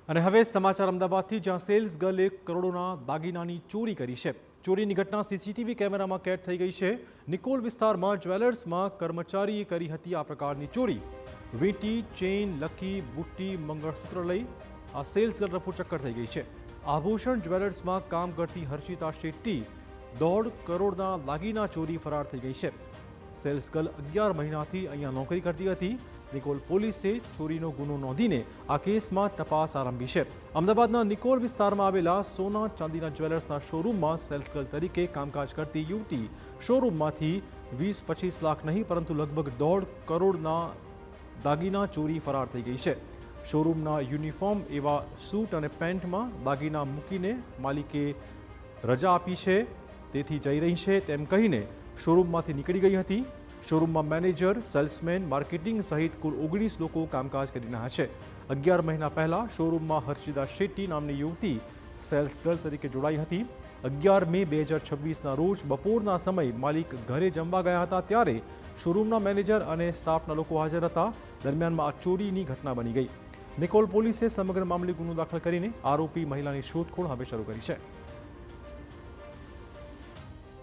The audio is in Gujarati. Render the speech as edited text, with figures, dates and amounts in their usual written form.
અને હવે સમાચાર અમદાવાદથી, જ્યાં સેલ્સ ગર્લે કરોડોના દાગીનાની ચોરી કરી છે। ચોરીની ઘટના સીસીટીવી કેમેરામાં કેદ થઈ ગઈ છે। નિકોલ વિસ્તારમાં જ્વેલર્સમાં કર્મચારીએ કરી હતી આ પ્રકારની ચોરી। વીંટી, ચેઇન, લકી, બુટ્ટી, મંગળસૂત્ર લઈ આ સેલ્સ ગર્લ રફુચક્કર થઈ ગઈ છે। આભૂષણ જ્વેલર્સમાં કામ કરતી હર્ષિતા શેટ્ટી 1.5 કરોડના દાગીના ચોરી ફરાર થઈ ગઈ છે। સેલ્સ ગર્લ 11 મહિનાથી અહીંયા નોકરી કરતી હતી। નિકોલ પોલીસે ચોરીનો ગુનો નોંધીને આ કેસમાં તપાસ આરંભી છે। અમદાવાદના નિકોલ વિસ્તારમાં આવેલા સોના ચાંદીના જ્વેલર્સના શોરૂમમાં સેલ્સ ગર્લ તરીકે કામકાજ કરતી યુવતી શોરૂમમાંથી 20-25 લાખ નહીં પરંતુ લગભગ 1.5 કરોડના દાગીના ચોરી ફરાર થઈ ગઈ છે। શોરૂમના યુનિફોર્મ એવા સૂટ અને પેન્ટમાં દાગીના મૂકીને માલિકે રજા આપી છે, તેથી જઈ રહી છે તેમ કહીને શોરૂમમાંથી નીકળી ગઈ હતી। શોરૂમમાં મેનેજર, સેલ્સમેન, માર્કેટિંગ સહિત કુલ 19 લોકો કામકાજ કરી રહ્યા છે। 11 મહિના પહેલા શોરૂમમાં હર્ષિતા શેટ્ટી નામની યુવતી સેલ્સ ગર્લ તરીકે જોડાઈ હતી। 11 મે 2026ના રોજ બપોરના સમયે માલિક ઘરે જમવા ગયા હતા ત્યારે શોરૂમના મેનેજર અને સ્ટાફના લોકો હાજર હતા। દરમિયાનમાં આ ચોરીની ઘટના બની ગઈ। નિકોલ પોલીસે સમગ્ર મામલે ગુનો દાખલ કરીને આરોપી મહિલાની શોધખોળ હવે શરૂ કરી છે।